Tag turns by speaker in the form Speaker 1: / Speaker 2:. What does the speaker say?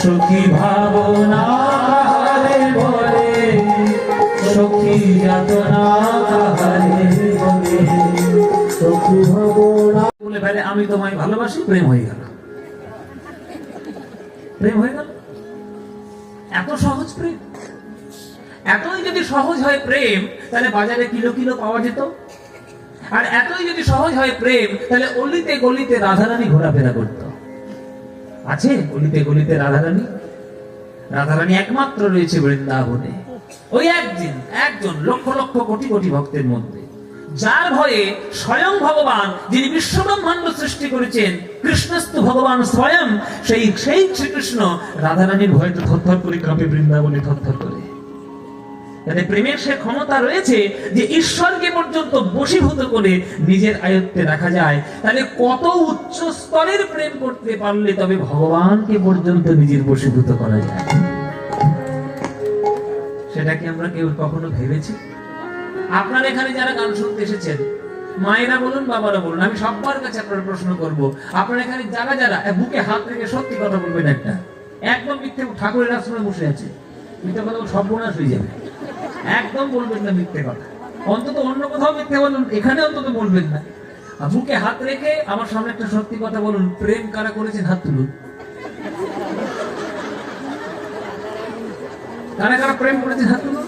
Speaker 1: সখী ভাবনা বলে সখী যাতনা বলে সখী ভাবনা বলে ফেলে আমি তোমায় ভালোবাসি, প্রেম হয়ে গেল। প্রেম হয়ে গেল। এত সহজ প্রেম। এতই যদি সহজ হয় প্রেম, তাহলে বাজারে কিলো কিলো পাওয়া যেত। আর এতই যদি সহজ হয় প্রেম, তাহলে অলিতে গলিতে রাধারানী ঘোরাফেরা করত। আছে গলিতে গলিতে রাধারানী? রাধারানী একমাত্র রয়েছে বৃন্দাবনে। ওই একজন লক্ষ লক্ষ কোটি কোটি ভক্তের মধ্যে, যার ভয়ে স্বয়ং ভগবান, যিনি বিশ্ব ব্রহ্মাণ্ড সৃষ্টি করেছেন, কৃষ্ণস্তু ভগবান স্বয়ং, সেই শ্রীকৃষ্ণ রাধারানীর ভয়ে তো থরথর করে কাঁপে বৃন্দাবনে, থরথর করে। তাদের প্রেমের সে ক্ষমতা রয়েছে যে ঈশ্বরকে পর্যন্ত বশীভূত করে নিজের আয়ত্তে রাখা যায়। তাহলে কত উচ্চ স্তরের প্রেম করতে পারলে তবে ভগবানকে পর্যন্ত নিজের বশীভূত করা যায়? সেটা কি আমরা কেউ কখনো ভেবেছি? আপনারা এখানে যারা গান শুনতে এসেছেন, মায়েরা বলুন, বাবারা বলুন, আমি সবার কাছে আপনারা প্রশ্ন করব, আপনারা এখানে যারা যারা বুকে হাত রেখে সত্যি কথা বলবেন, একটা একদম মিথ্যে, ঠাকুরের আশ্রমে বসে আছে, মিথ্যে কথা সর্বনাশ হয়ে যাবে। একদম বলবেন না মিথ্যে কথা, অন্তত অন্য কোথাও মিথ্যে বলুন, এখানে অন্তত বলবেন না। বুকে হাত রেখে আমার সামনে একটা সত্যি কথা বলুন, প্রেম কারা করেছেন হাত তুলুন। কারা কারা প্রেম করেছেন হাত তুলুন।